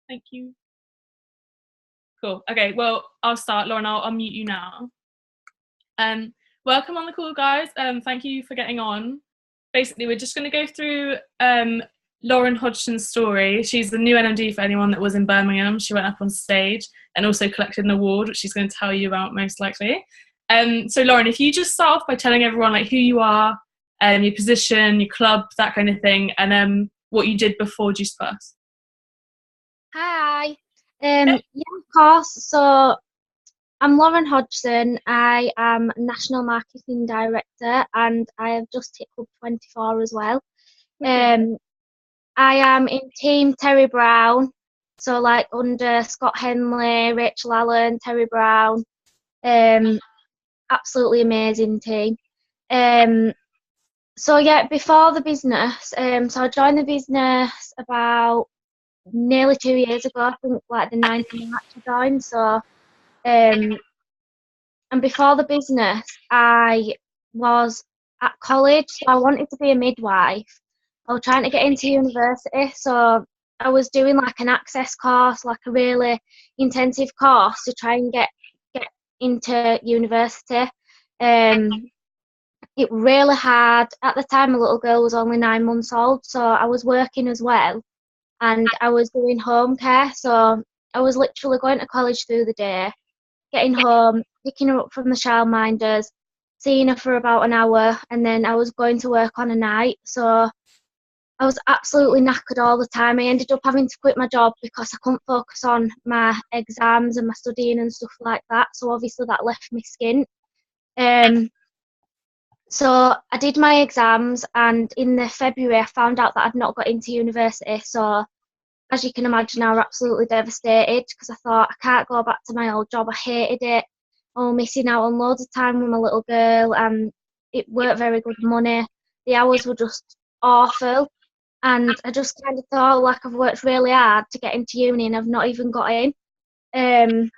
Thank you. Cool. Okay, well, I'll start. Lauren, I'll mute you now. Welcome on the call, guys. Thank you for getting on. Basically, we're just going to go through Lauren Hodgson's story. She's the new NMD for anyone that was in Birmingham. She went up on stage and also collected an award, which she's going to tell you about most likely. So Lauren, if you just start off by telling everyone like who you are, your position, your club, that kind of thing, and what you did before Juice Plus. Hi. Yeah, of course. So I'm Lauren Hodgson. I am National Marketing Director and I have just hit Club 24 as well. I am in Team Terry Brown, so like under Scott Henley, Rachel Allen, Terry Brown. Absolutely amazing team. So yeah, before the business, so I joined the business about nearly 2 years ago. I think like the 9th of March I joined. So and before the business, I was at college, so I wanted to be a midwife. I was trying to get into university, so I was doing like an access course, like a really intensive course to try and get into university. It really hard. At the time, my little girl was only 9 months old, so I was working as well, and I was doing home care. So I was literally going to college through the day, getting home, picking her up from the childminders, seeing her for about an hour, and then I was going to work on a night. So I was absolutely knackered all the time. I ended up having to quit my job because I couldn't focus on my exams and my studying and stuff like that. So obviously that left me skint. So I did my exams, and in the February I found out that I'd not got into university. So as you can imagine, I was absolutely devastated because I thought I can't go back to my old job. I hated it. I was missing out on loads of time with my little girl, and it weren't very good money. The hours were just awful, and I just kind of thought, like, I've worked really hard to get into uni and I've not even got in. I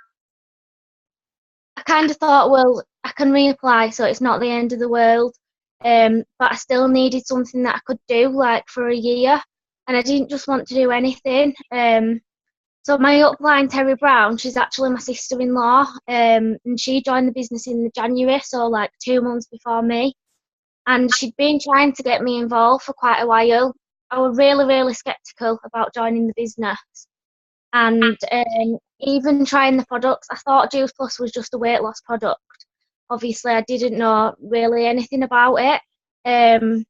kind of thought, well, I can reapply, so it's not the end of the world. But I still needed something that I could do, like, for a year, and I didn't just want to do anything. So my upline, Terry Brown, she's actually my sister-in-law, and she joined the business in January, so like 2 months before me. And she'd been trying to get me involved for quite a while. I was really, really sceptical about joining the business. And even trying the products, I thought Juice Plus was just a weight loss product. Obviously, I didn't know really anything about it. And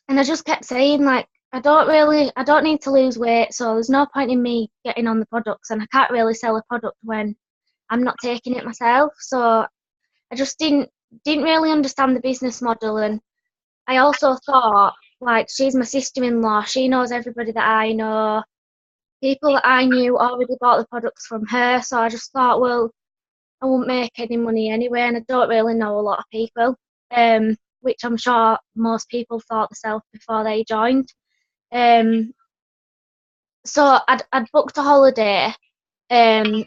I just kept saying, like, I don't need to lose weight, so there's no point in me getting on the products, and I can't really sell a product when I'm not taking it myself. So I just didn't really understand the business model. And I also thought, like, she's my sister-in-law, she knows everybody that I know. People that I knew already bought the products from her, so I just thought, well, I won't make any money anyway, and I don't really know a lot of people, which I'm sure most people thought themselves before they joined. So I'd booked a holiday, and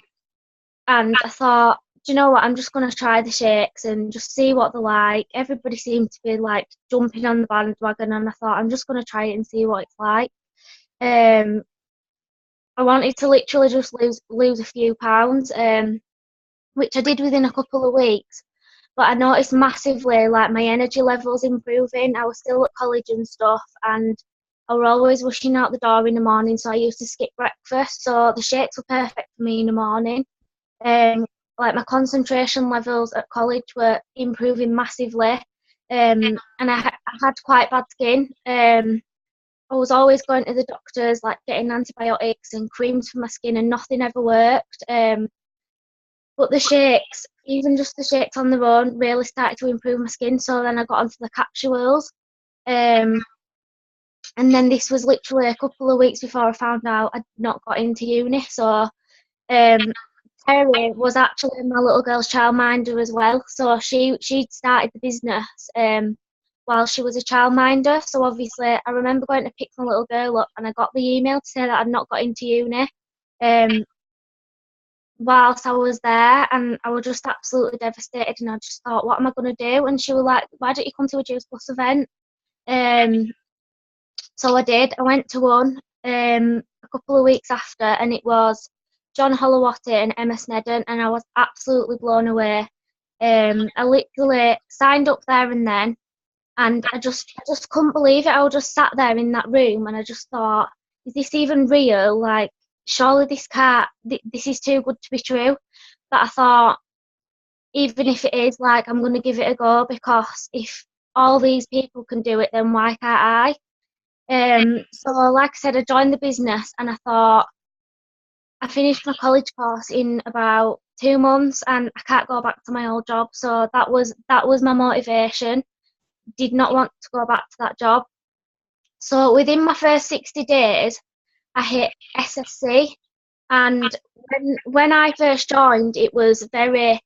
I thought, do you know what, I'm just going to try the shakes and just see what they're like. Everybody seemed to be like jumping on the bandwagon, and I thought, I'm just going to try it and see what it's like. I wanted to literally just lose a few pounds, which I did within a couple of weeks. But I noticed massively, like, my energy levels improving. I was still at college and stuff, and I was always rushing out the door in the morning, so I used to skip breakfast. So the shakes were perfect for me in the morning. Like, my concentration levels at college were improving massively, and I had quite bad skin. I was always going to the doctors, like getting antibiotics and creams for my skin, and nothing ever worked. But the shakes, even just the shakes on their own, really started to improve my skin. So then I got onto the capsules. And then this was literally a couple of weeks before I found out I'd not got into uni. So Terry was actually my little girl's childminder as well. So she'd started the business while she was a childminder. So obviously I remember going to pick my little girl up, and I got the email to say that I'd not got into uni whilst I was there, and I was just absolutely devastated, and I just thought, what am I going to do? And she was like, why don't you come to a Juice Plus event? So I did. I went to one a couple of weeks after, and it was John Hollowatty and Emma Snedden, and I was absolutely blown away. I literally signed up there and then, and I just couldn't believe it. I was just sat there in that room, and I just thought, is this even real? Like, surely this can't. This is too good to be true. But I thought, even if it is, like, I'm going to give it a go, because if all these people can do it, then why can't I? So like I said, I joined the business, and I thought, I finished my college course in about 2 months, and I can't go back to my old job. So that was my motivation. Did not want to go back to that job. So within my first 60 days, I hit SSC, and when I first joined, it was very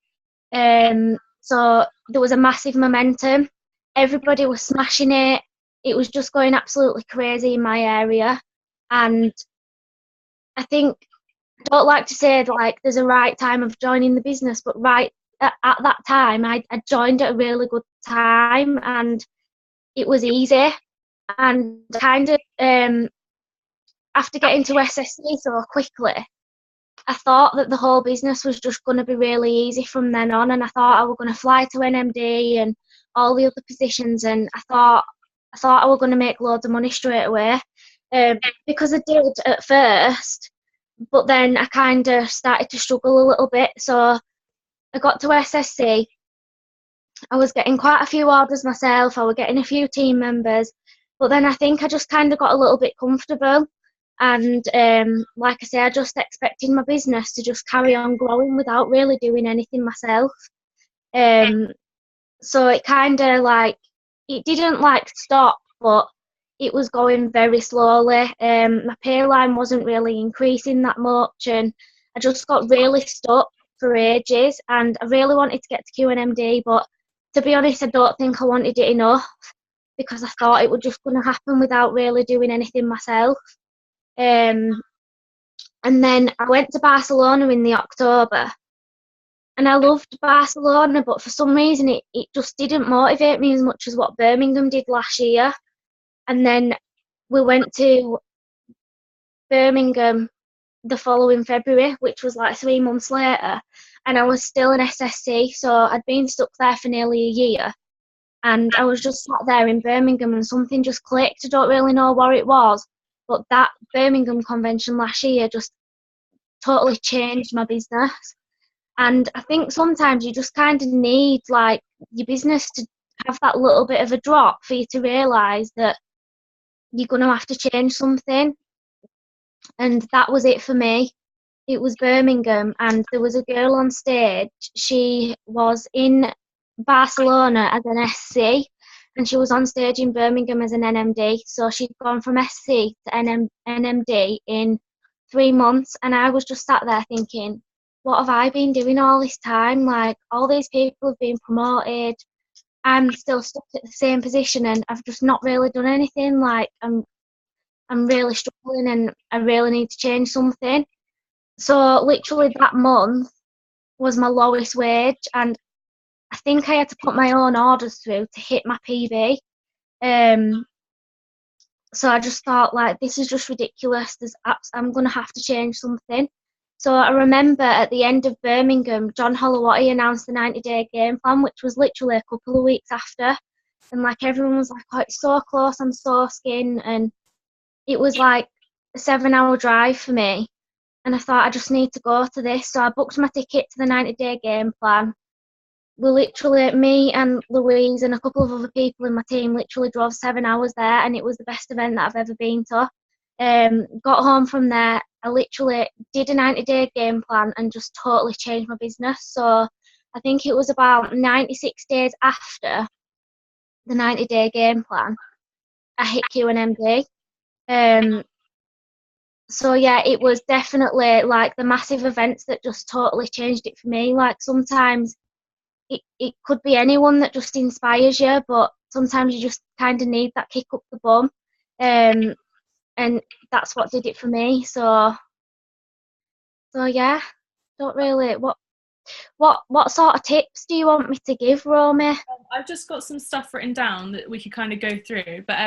so there was a massive momentum. Everybody was smashing it. It was just going absolutely crazy in my area, and I think, I don't like to say that, like, there's a right time of joining the business, but right at that time, I joined at a really good time, and it was easy. And kind of after getting to SSC so quickly, I thought that the whole business was just going to be really easy from then on, and I thought I was going to fly to NMD and all the other positions, and I thought I was going to make loads of money straight away, because I did at first, but then I kind of started to struggle a little bit. So I got to SSC. I was getting quite a few orders myself. I was getting a few team members, but then I think I just kind of got a little bit comfortable. And like I say, I just expected my business to just carry on growing without really doing anything myself. So it kind of, like, it didn't, like, stop, but it was going very slowly. My pay line wasn't really increasing that much, and I just got really stuck for ages. And I really wanted to get to QNMD, but to be honest, I don't think I wanted it enough, because I thought it was just going to happen without really doing anything myself. And then I went to Barcelona in the October, and I loved Barcelona, but for some reason it just didn't motivate me as much as what Birmingham did last year. And then we went to Birmingham the following February, which was like 3 months later, and I was still in SSC, so I'd been stuck there for nearly a year. And I was just sat there in Birmingham, and something just clicked. I don't really know what it was, but that Birmingham convention last year just totally changed my business. And I think sometimes you just kind of need, like, your business to have that little bit of a drop for you to realise that you're going to have to change something. And that was it for me. It was Birmingham, and there was a girl on stage. She was in Barcelona as an SC, and she was on stage in Birmingham as an NMD. So she'd gone from SC to NMD in 3 months, and I was just sat there thinking, what have I been doing all this time? Like, all these people have been promoted. I'm still stuck at the same position, and I've just not really done anything. Like, I'm really struggling, and I really need to change something. So literally that month was my lowest wage, and I think I had to put my own orders through to hit my PB. So I just thought, like, this is just ridiculous. I'm going to have to change something. So I remember at the end of Birmingham, John Hollowatty announced the 90-day game plan, which was literally a couple of weeks after. And, like, everyone was like, oh, it's so close, I'm so skin. And it was like a 7-hour drive for me. And I thought, I just need to go to this. So I booked my ticket to the 90-day game plan. We literally, me and Louise and a couple of other people in my team, literally drove 7 hours there, and it was the best event that I've ever been to. Got home from there, I literally did a 90-day game plan and just totally changed my business. So I think it was about 96 days after the 90-day game plan, I hit QNMD. So yeah, it was definitely, like, the massive events that just totally changed it for me. Like, sometimes it could be anyone that just inspires you, but sometimes you just kind of need that kick up the bum. And that's what did it for me. So yeah, don't really, what sort of tips do you want me to give, Romy? I've just got some stuff written down that we could kind of go through, but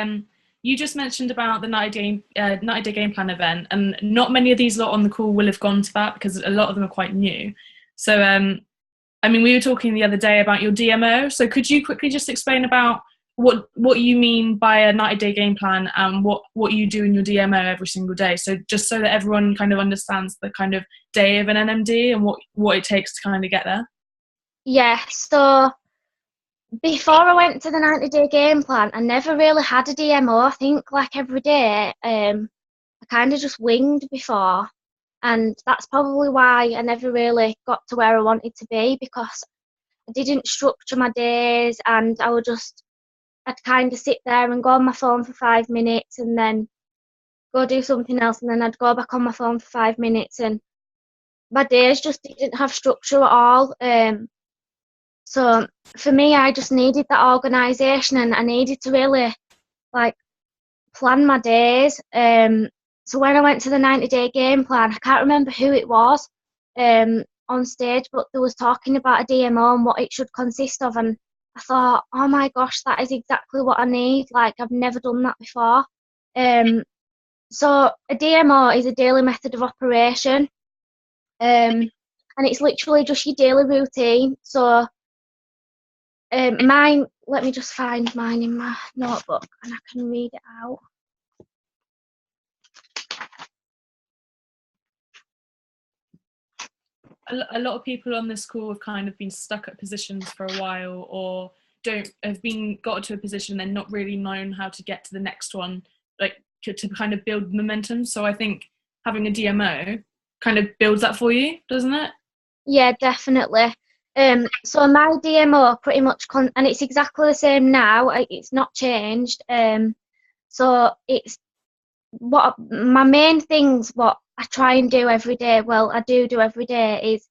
you just mentioned about the 90 day game plan event, and not many of these lot on the call will have gone to that because a lot of them are quite new. So, I mean, we were talking the other day about your DMO. So, could you quickly just explain about what you mean by a 90-day game plan and what you do in your DMO every single day? So, just so that everyone kind of understands the kind of day of an NMD and what it takes to kind of get there. Yeah, so before I went to the 90-day game plan, I never really had a DMO. I think like every day, I kind of just winged before, and that's probably why I never really got to where I wanted to be, because I didn't structure my days, and I'd kind of sit there and go on my phone for 5 minutes and then go do something else, and then I'd go back on my phone for 5 minutes, and my days just didn't have structure at all. So for me, I just needed that organisation, and I needed to really like plan my days. So when I went to the 90-day game plan, I can't remember who it was on stage, but they was talking about a DMO and what it should consist of, and I thought, oh my gosh, that is exactly what I need. Like, I've never done that before. So a DMO is a daily method of operation, and it's literally just your daily routine. So mine, let me just find mine in my notebook and I can read it out. A lot of people on this call have kind of been stuck at positions for a while, or got to a position and not really known how to get to the next one, like to kind of build momentum. So I think having a DMO kind of builds that for you, doesn't it? Yeah, definitely. So my DMO pretty much and it's exactly the same now. It's not changed. So it's what my main things, what I try and do every day. Well, I do every day is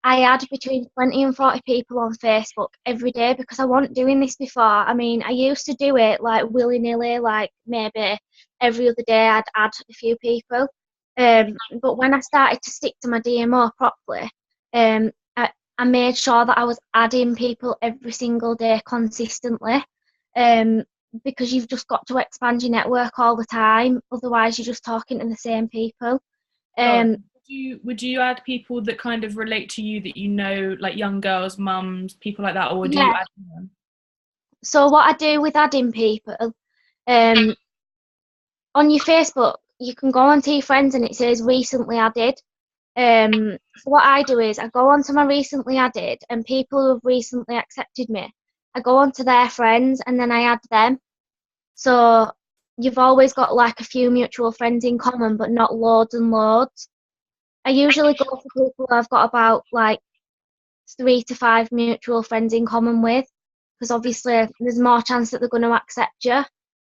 I add between 20 and 40 people on Facebook every day, because I wasn't doing this before. I mean, I used to do it like willy-nilly, like maybe every other day I'd add a few people. But when I started to stick to my DMO properly, I made sure that I was adding people every single day consistently, because you've just got to expand your network all the time. Otherwise, you're just talking to the same people. Would you add people that kind of relate to you, that you know, like young girls, mums, people like that, or do you add them? So what I do with adding people, on your Facebook, you can go onto your friends and it says recently added. So what I do is I go onto my recently added, and people who have recently accepted me, I go onto their friends and then I add them. So you've always got like a few mutual friends in common, but not loads and loads. I usually go for people who I've got about like 3 to 5 mutual friends in common with, because obviously there's more chance that they're going to accept you.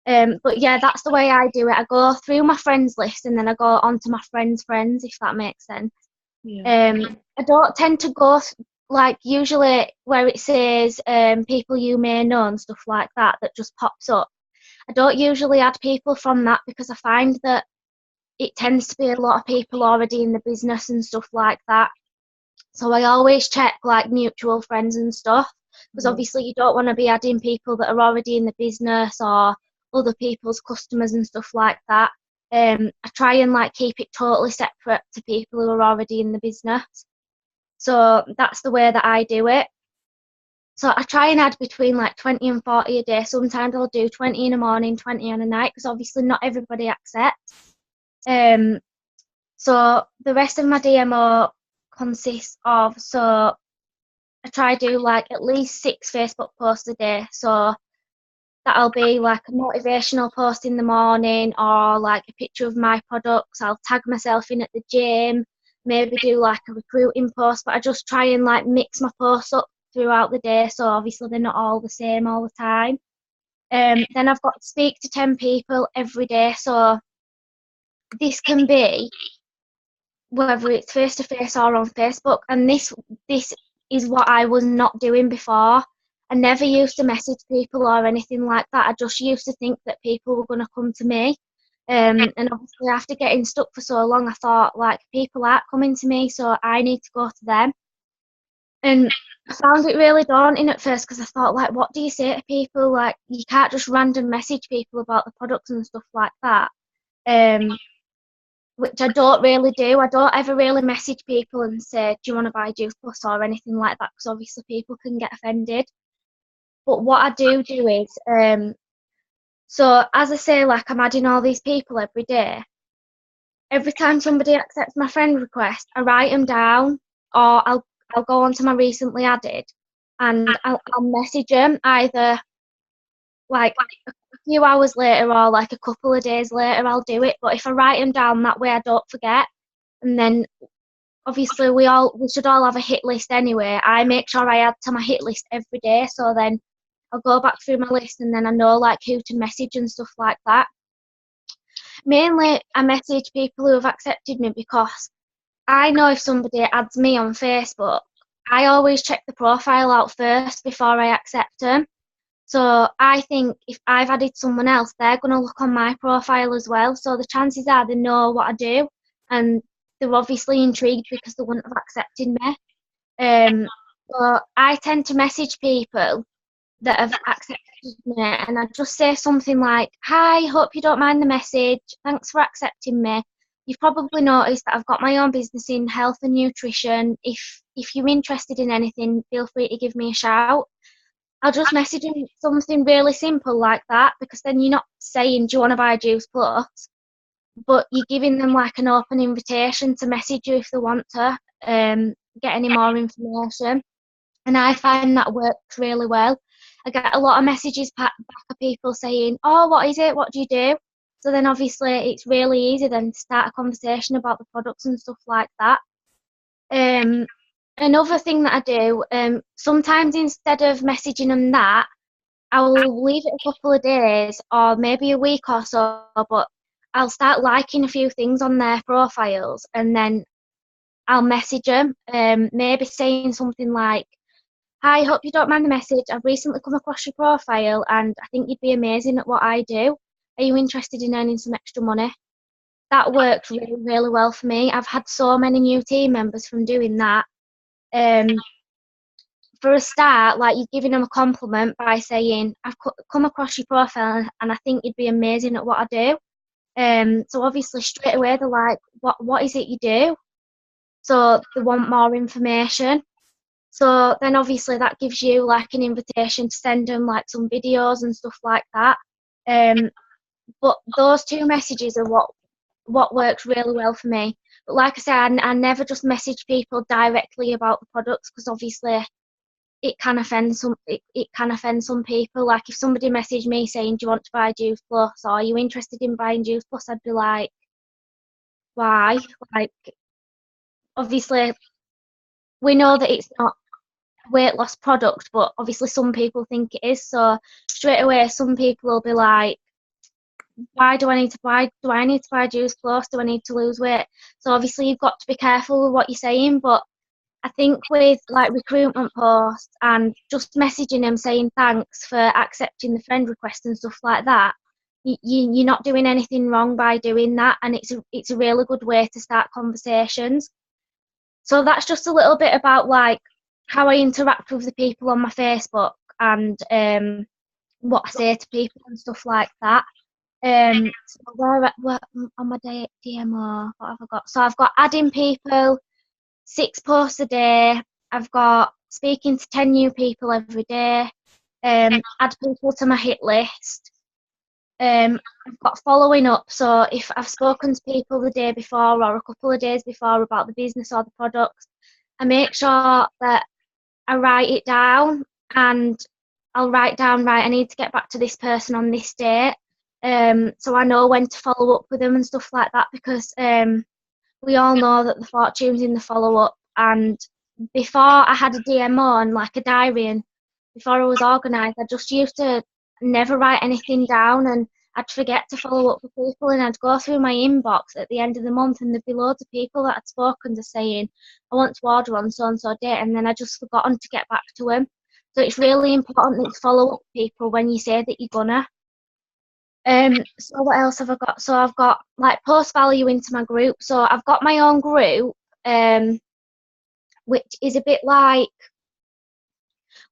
But yeah, that's the way I do it. I go through my friends list and then I go onto my friends' friends, if that makes sense. Yeah. I don't tend to go like usually where it says people you may know and stuff like that just pops up. I don't usually add people from that, because I find that it tends to be a lot of people already in the business and stuff like that. So I always check like mutual friends and stuff, because obviously you don't want to be adding people that are already in the business or other people's customers and stuff like that. I try and like keep it totally separate to people who are already in the business. So that's the way that I do it. So I try and add between like 20 and 40 a day. Sometimes I'll do 20 in the morning, 20 on a night, because obviously not everybody accepts. So the rest of my DMO consists of, so I try to do like at least 6 Facebook posts a day. So that'll be like a motivational post in the morning, or like a picture of my products. I'll tag myself in at the gym, maybe do like a recruiting post, but I just try and like mix my posts up throughout the day, so obviously they're not all the same all the time. Then I've got to speak to 10 people every day, so this can be whether it's face to face or on Facebook, and this is what I was not doing before. I never used to message people or anything like that. I just used to think that people were going to come to me. And obviously after getting stuck for so long, I thought like people aren't coming to me, so I need to go to them. And I found it really daunting at first because I thought, like, what do you say to people? Like, you can't just random message people about the products and stuff like that. Which I don't really do. I don't ever really message people and say, do you want to buy Juice Plus or anything like that? Because obviously people can get offended. But what I do is, so as I say, like, I'm adding all these people every day. Every time somebody accepts my friend request, I write them down, or I'll go onto my recently added, and I'll message them either like a few hours later or like a couple of days later. I'll do it, but if I write them down, that way I don't forget. And then obviously we should all have a hit list anyway. I make sure I add to my hit list every day, so then I'll go back through my list and then I know like who to message and stuff like that. Mainly I message people who have accepted me because I know if somebody adds me on Facebook, I always check the profile out first before I accept them. So I think if I've added someone else, they're going to look on my profile as well. So the chances are they know what I do, and they're obviously intrigued because they wouldn't have accepted me. So I tend to message people that have accepted me, and I just say something like, "Hi, hope you don't mind the message. Thanks for accepting me. You've probably noticed that I've got my own business in health and nutrition. If you're interested in anything, feel free to give me a shout." I'll just message them something really simple like that, because then you're not saying, do you want to buy Juice Plus? But you're giving them like an open invitation to message you if they want to get any more information. And I find that works really well. I get a lot of messages back of people saying, oh, what is it? What do you do? So then obviously it's really easy then to start a conversation about the products and stuff like that. Another thing that I do, sometimes instead of messaging them that, I will leave it a couple of days or maybe a week or so, but I'll start liking a few things on their profiles and then I'll message them, maybe saying something like, hi, hope you don't mind the message. I've recently come across your profile and I think you'd be amazing at what I do. Are you interested in earning some extra money? That works really, really well for me. I've had so many new team members from doing that. For a start, like, you're giving them a compliment by saying, I've come across your profile and I think you'd be amazing at what I do. So obviously straight away they're like, what is it you do? So they want more information. So then obviously that gives you like an invitation to send them like some videos and stuff like that. But those two messages are what works really well for me. But like I said, I never just message people directly about the products, because obviously it can offend some people. Like if somebody messaged me saying, do you want to buy Juice Plus, or are you interested in buying Juice Plus, I'd be like, why? Like, obviously we know that it's not a weight loss product, but obviously some people think it is. So straight away some people will be like, why do I need to buy Juice Plus? Do I need to lose weight? So obviously you've got to be careful with what you're saying. But I think with like recruitment posts and just messaging them saying thanks for accepting the friend request and stuff like that, you're not doing anything wrong by doing that, and it's a really good way to start conversations. So that's just a little bit about like how I interact with the people on my Facebook and what I say to people and stuff like that. So where on my DMO, what have I got? So I've got adding people, 6 posts a day. I've got speaking to 10 new people every day. Add people to my hit list. I've got following up. So if I've spoken to people the day before or a couple of days before about the business or the products, I make sure that I write it down, and I'll write down, right, I need to get back to this person on this date. So I know when to follow up with them and stuff like that, because we all know that the fortune's in the follow-up. And before I had a DMO and like a diary, and before I was organised, I just used to never write anything down, and I'd forget to follow up with people, and I'd go through my inbox at the end of the month and there'd be loads of people that I'd spoken to saying, I want to order on so-and-so date, and then I just forgotten to get back to them. So it's really important that you follow up people when you say that you're gonna. So what else have I got? So I've got like post value into my group. So I've got my own group, which is a bit like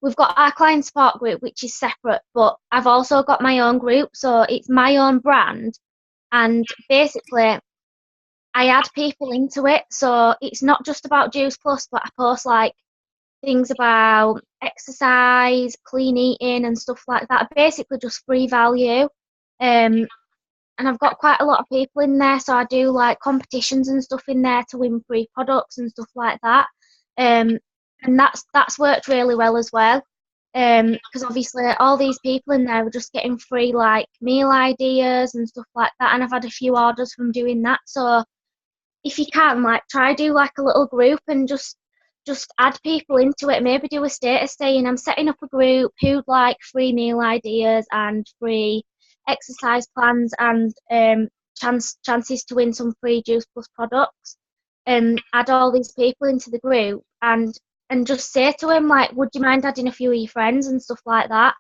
we've got our client support group, which is separate, but I've also got my own group, so it's my own brand. And basically, I add people into it, so it's not just about Juice Plus, but I post like things about exercise, clean eating, and stuff like that. Basically, just free value. And I've got quite a lot of people in there, so I do like competitions and stuff in there to win free products and stuff like that. And that's worked really well as well. Because obviously all these people in there were just getting free like meal ideas and stuff like that, and I've had a few orders from doing that. So if you can, like, try do like a little group and just add people into it. Maybe do a status saying I'm setting up a group who'd like free meal ideas and free exercise plans and chances to win some free Juice Plus products. And add all these people into the group and just say to them like, would you mind adding a few of your friends and stuff like that?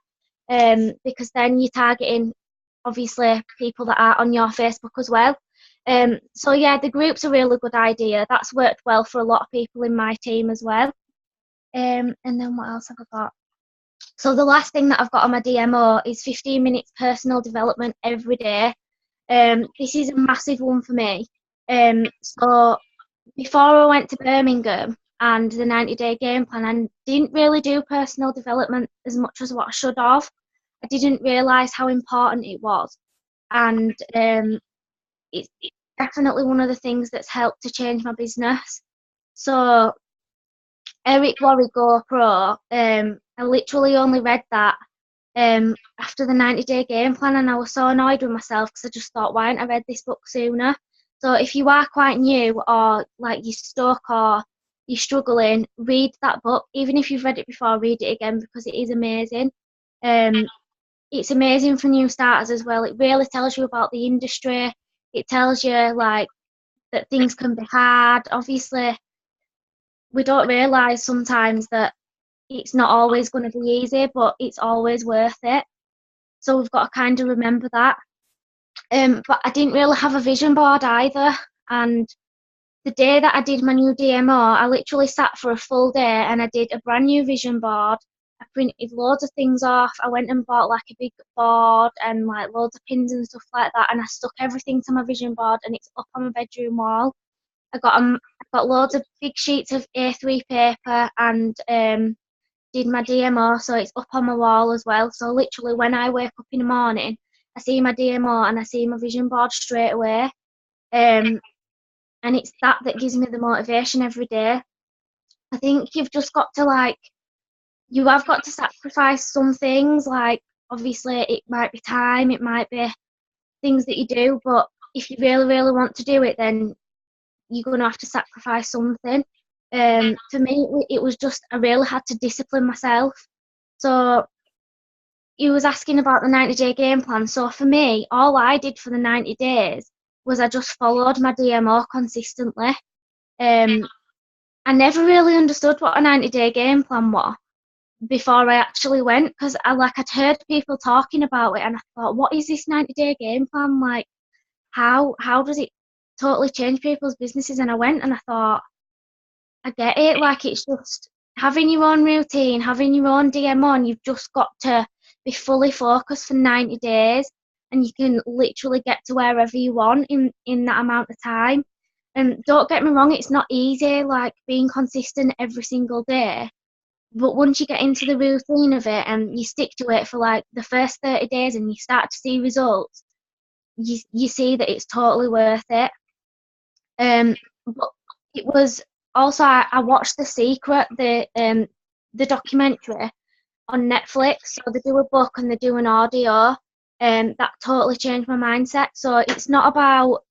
Because then you're targeting obviously people that are on your Facebook as well. So yeah, the group's a really good idea. That's worked well for a lot of people in my team as well. And then what else have I got? So the last thing that I've got on my DMO is 15 minutes personal development every day. This is a massive one for me. So before I went to Birmingham and the 90-day game plan, I didn't really do personal development as much as what I should have. I didn't realise how important it was. And it's definitely one of the things that's helped to change my business. So Eric Worre Go Pro, I literally only read that after the 90-day game plan, and I was so annoyed with myself because I just thought, why hadn't I read this book sooner? So if you are quite new or like you're stuck or you're struggling, read that book. Even if you've read it before, read it again because it is amazing. It's amazing for new starters as well. It really tells you about the industry. It tells you like that things can be hard. Obviously, we don't realise sometimes that it's not always going to be easy, but it's always worth it. So we've got to kind of remember that. But I didn't really have a vision board either. And the day that I did my new DMO, I literally sat for a full day and I did a brand new vision board. I printed loads of things off. I went and bought like a big board and like loads of pins and stuff like that. And I stuck everything to my vision board and it's up on my bedroom wall. I got loads of big sheets of A3 paper and did my DMO, so it's up on my wall as well. So literally when I wake up in the morning, I see my DMO and I see my vision board straight away. And it's that gives me the motivation every day. I think you've just got to like, you have got to sacrifice some things. Like obviously it might be time, it might be things that you do, but if you really, really want to do it, then you're going to have to sacrifice something. For me, it was just, I really had to discipline myself. So he was asking about the 90-day game plan. So for me, all I did for the 90 days was I just followed my DMO consistently. I never really understood what a 90-day game plan was before I actually went, because I'd heard people talking about it and I thought, what is this 90-day game plan? Like, how does it totally change people's businesses? And I went and I thought, I get it. Like, it's just having your own routine, having your own DMO, and you've just got to be fully focused for 90 days and you can literally get to wherever you want in that amount of time. And don't get me wrong, it's not easy, like being consistent every single day. But once you get into the routine of it and you stick to it for like the first 30 days and you start to see results, you see that it's totally worth it. But it was also, I watched The Secret, the documentary on Netflix. So they do a book and they do an audio, and that totally changed my mindset. So it's not about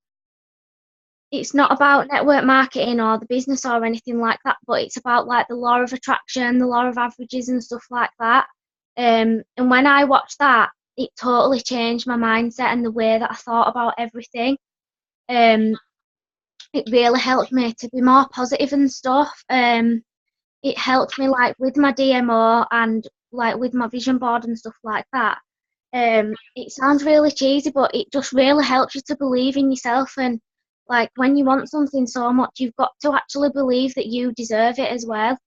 network marketing or the business or anything like that, but it's about like the law of attraction, the law of averages and stuff like that. And when I watched that, it totally changed my mindset and the way that I thought about everything. It really helped me to be more positive and stuff. It helped me like with my DMO and like with my vision board and stuff like that. It sounds really cheesy, but it just really helps you to believe in yourself. And like when you want something so much, you've got to actually believe that you deserve it as well.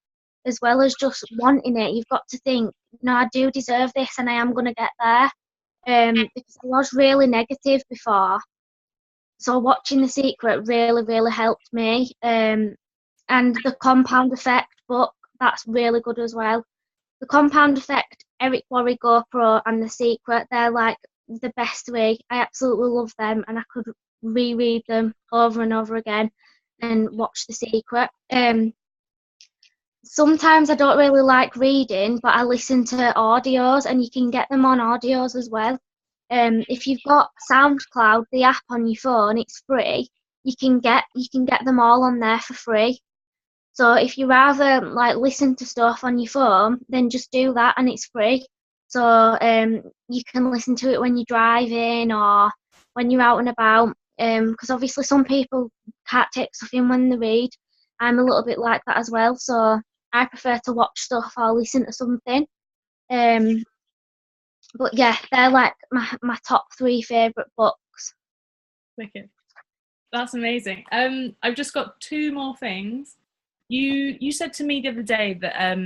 as well as just wanting it, you've got to think, no, I do deserve this and I am going to get there. Because I was really negative before. So watching The Secret really, really helped me. And the Compound Effect book, that's really good as well. The Compound Effect, Eric Worre, GoPro, and The Secret, they're like the best way. I absolutely love them, and I could reread them over and over again and watch The Secret. Sometimes I don't really like reading, but I listen to audios, and you can get them on audios as well. If you've got SoundCloud, the app on your phone, it's free. You can get them all on there for free. So if you rather like listen to stuff on your phone, then just do that, and it's free. So you can listen to it when you're driving or when you're out and about. Because obviously some people can't take stuff in when they read. I'm a little bit like that as well. So I prefer to watch stuff or listen to something. But yeah, they're like my top 3 favourite books. Wicked. That's amazing. I've just got 2 more things. You said to me the other day that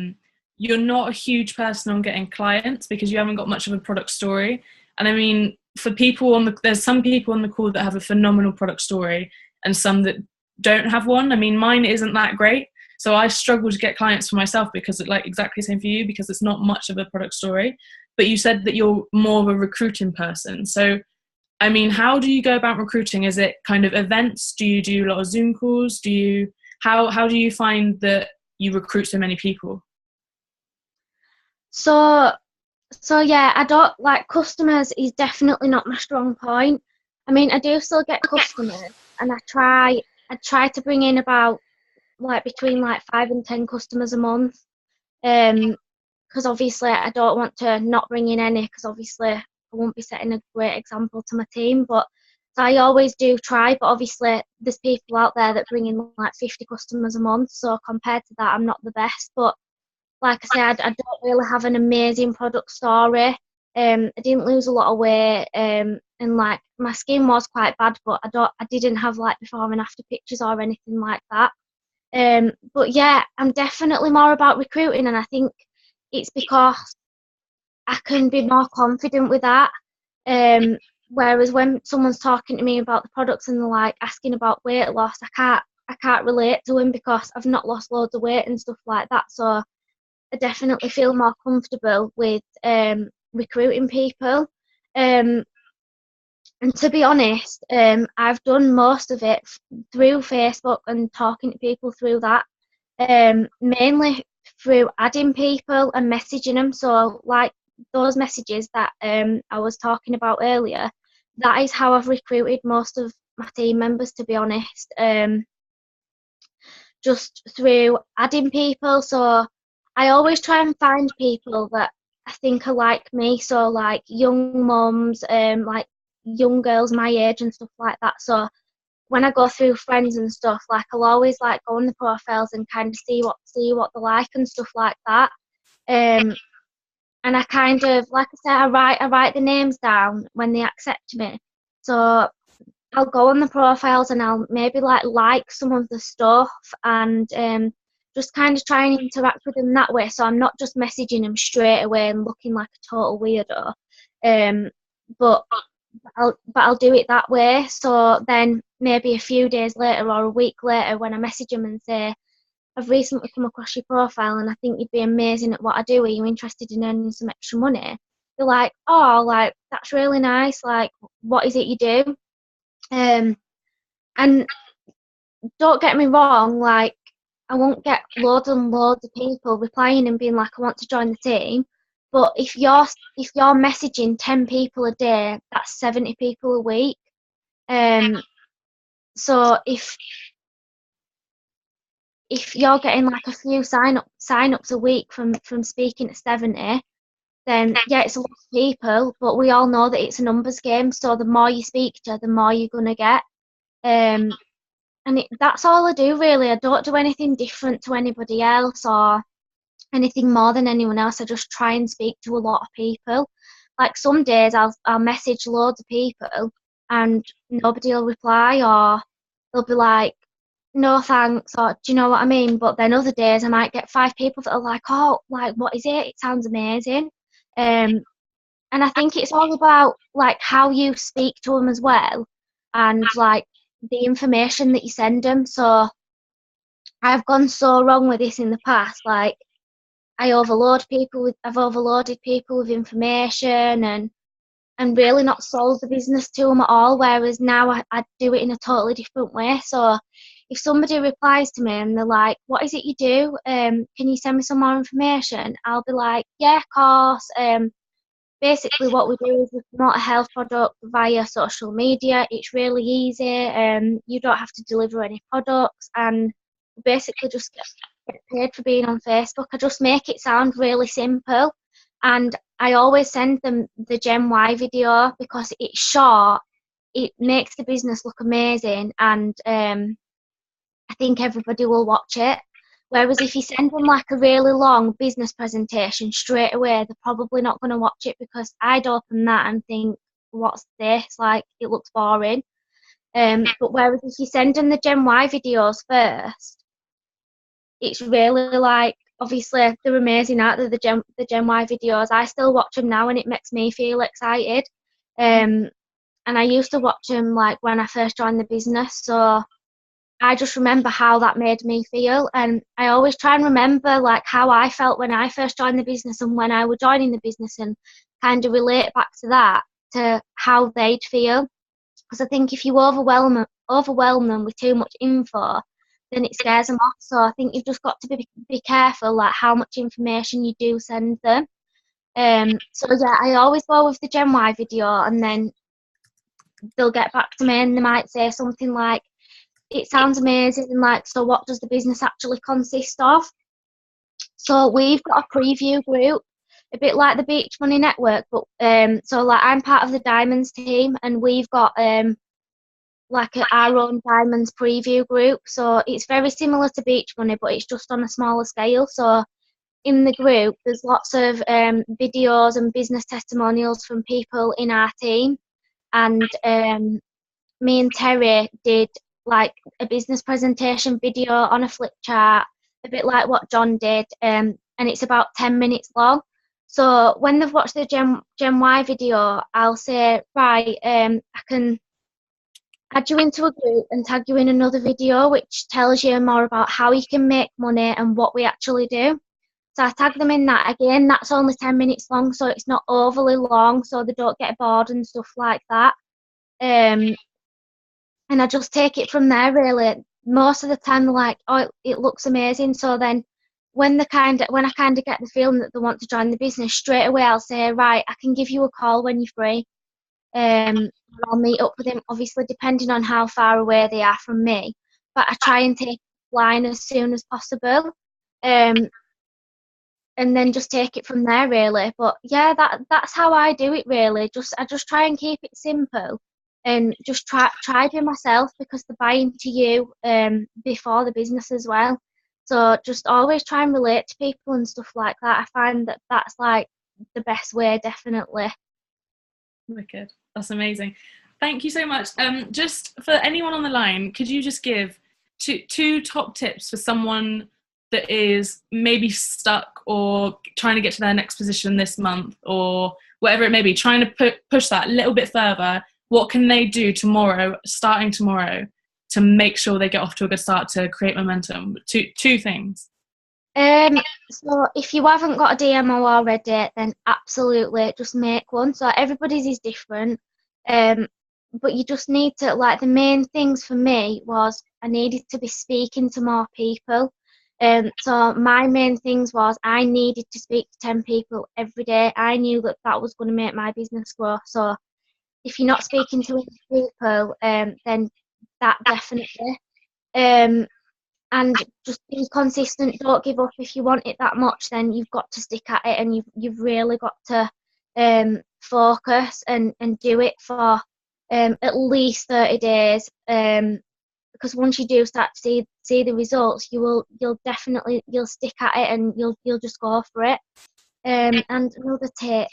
you're not a huge person on getting clients because you haven't got much of a product story. And I mean, there's some people on the call that have a phenomenal product story and some that don't have one. I mean, mine isn't that great. So I struggle to get clients for myself because it's like exactly the same for you, because it's not much of a product story. But you said that you're more of a recruiting person. So, I mean, how do you go about recruiting? Is it kind of events? Do you do a lot of Zoom calls? How do you find that you recruit so many people? So yeah, I don't like customers is definitely not my strong point. I mean, I do still get customers, and I try to bring in about like between like 5 and 10 customers a month. Because obviously I don't want to not bring in any, because obviously I won't be setting a great example to my team. But so I always do try, but obviously there's people out there that bring in like 50 customers a month. So compared to that, I'm not the best. But like I said, I don't really have an amazing product story. I didn't lose a lot of weight, and like my skin was quite bad, but I didn't have like before and after pictures or anything like that. But yeah, I'm definitely more about recruiting, and I think it's because I can be more confident with that. Whereas when someone's talking to me about the products and they're like asking about weight loss, I can't relate to them because I've not lost loads of weight and stuff like that. So I definitely feel more comfortable with recruiting people. And to be honest, I've done most of it through Facebook and talking to people through that. Mainly through adding people and messaging them. So like those messages that I was talking about earlier, that is how I've recruited most of my team members, to be honest. Just through adding people. So I always try and find people that I think are like me. So like young mums, like young girls my age and stuff like that. So when I go through friends and stuff, like I'll always like go on the profiles and kind of see what they like and stuff like that. And I kind of, like I said, I write the names down when they accept me. So I'll go on the profiles and I'll maybe like some of the stuff and just kind of try and interact with them that way. So I'm not just messaging them straight away and looking like a total weirdo. But I'll do it that way. So then maybe a few days later or a week later, when I message them and say, I've recently come across your profile and I think you'd be amazing at what I do. Are you interested in earning some extra money? They're like, oh, like that's really nice. Like, what is it you do? And don't get me wrong, like I won't get loads and loads of people replying and being like, I want to join the team. But if you're messaging 10 people a day, that's 70 people a week. So if you're getting like a few sign-ups a week from speaking to 70, then yeah, it's a lot of people, but we all know that it's a numbers game. So the more you speak to, the more you're gonna get. And that's all I do really. I don't do anything different to anybody else or anything more than anyone else. I just try and speak to a lot of people. Like some days I'll message loads of people and nobody will reply, or they'll be like, no thanks, or do you know what I mean? But then other days I might get 5 people that are like, oh, like, what is it? It sounds amazing. And I think it's all about like how you speak to them as well, and like the information that you send them. So I've gone so wrong with this in the past. Like I've overloaded people with information and really not sold the business to them at all. Whereas now I do it in a totally different way. So if somebody replies to me and they're like, "What is it you do? Can you send me some more information?" I'll be like, "Yeah, of course." Basically, what we do is we promote a health product via social media. It's really easy. You don't have to deliver any products, and basically just get paid for being on Facebook. I just make it sound really simple, and I always send them the Gen Y video because it's short. It makes the business look amazing, and I think everybody will watch it. Whereas if you send them like a really long business presentation straight away, they're probably not going to watch it because I'd open that and think, what's this? Like, it looks boring. But whereas if you send them the Gen Y videos first, it's really like, obviously they're amazing, aren't they? The Gen Y videos. I still watch them now and it makes me feel excited. And I used to watch them like when I first joined the business. So I just remember how that made me feel, and I always try and remember like how I felt when I first joined the business and when I was joining the business, and kind of relate back to that, to how they'd feel. Because I think if you overwhelm them with too much info, then it scares them off. So I think you've just got to be careful like how much information you do send them. So yeah, I always go with the Gen Y video, and then they'll get back to me and they might say something like, "It sounds amazing, like, so what does the business actually consist of?" So we've got a preview group, a bit like the Beach Money Network, but so like I'm part of the Diamonds team, and we've got our own Diamonds preview group. So it's very similar to Beach Money, but it's just on a smaller scale. So in the group, there's lots of videos and business testimonials from people in our team, and me and Terry did like a business presentation video on a flip chart, a bit like what John did, and it's about 10 minutes long. So when they've watched the Gen Y video, I'll say, right, I can add you into a group and tag you in another video which tells you more about how you can make money and what we actually do. So I tag them in that. Again, that's only 10 minutes long, so it's not overly long, so they don't get bored and stuff like that. And I just take it from there really. Most of the time they're like, "Oh, it looks amazing." So then when I kind of get the feeling that they want to join the business, straight away I'll say, "Right, I can give you a call when you're free." I'll meet up with them, obviously depending on how far away they are from me. But I try and take the line as soon as possible. And then just take it from there really. But yeah, that's how I do it really. I just try and keep it simple, and just try to myself, because they're buying to you before the business as well. So just always try and relate to people and stuff like that. I find that that's like the best way, definitely. Wicked. That's amazing. Thank you so much. Just for anyone on the line, could you just give two top tips for someone that is maybe stuck or trying to get to their next position this month, or whatever it may be, trying to push that a little bit further? What can they do starting tomorrow, to make sure they get off to a good start, to create momentum? Two things. So if you haven't got a DMO already, then absolutely just make one. So everybody's is different. But you just need to, like, the main things for me was I needed to be speaking to more people. So my main things was I needed to speak to 10 people every day. I knew that was going to make my business grow. So if you're not speaking to enough people, then that definitely. And just be consistent. Don't give up. If you want it that much, then you've got to stick at it, and you've really got to focus and do it for at least 30 days. Because once you do start to see the results, you'll definitely stick at it, and you'll just go for it. And another tip,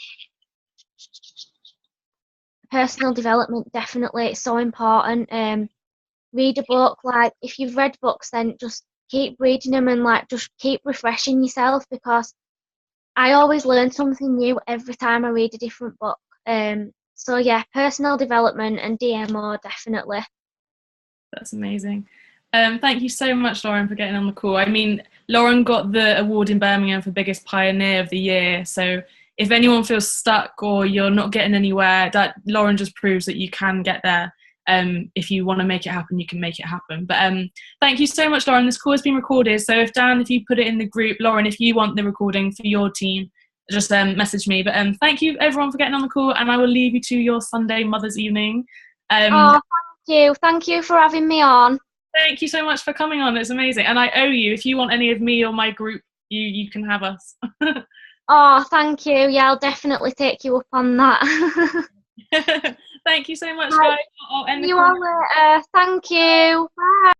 personal development, definitely, it's so important. read a book. Like, if you've read books, then just keep reading them and like just keep refreshing yourself, because I always learn something new every time I read a different book. So yeah, personal development and DMO definitely. That's amazing. Thank you so much, Lauren, for getting on the call. I mean, Lauren got the award in Birmingham for biggest pioneer of the year. So if anyone feels stuck or you're not getting anywhere, that Lauren just proves that you can get there. If you want to make it happen, you can make it happen. But thank you so much, Lauren. This call has been recorded. So if Dan, if you put it in the group, Lauren, if you want the recording for your team, just message me. But thank you everyone for getting on the call, and I will leave you to your Sunday Mother's Evening. Oh, thank you. Thank you for having me on. Thank you so much for coming on. It's amazing. And I owe you. If you want any of me or my group, you can have us. Oh, thank you. Yeah, I'll definitely take you up on that. Thank you so much, guys. I'll end the See you call. all later. Thank you. Bye.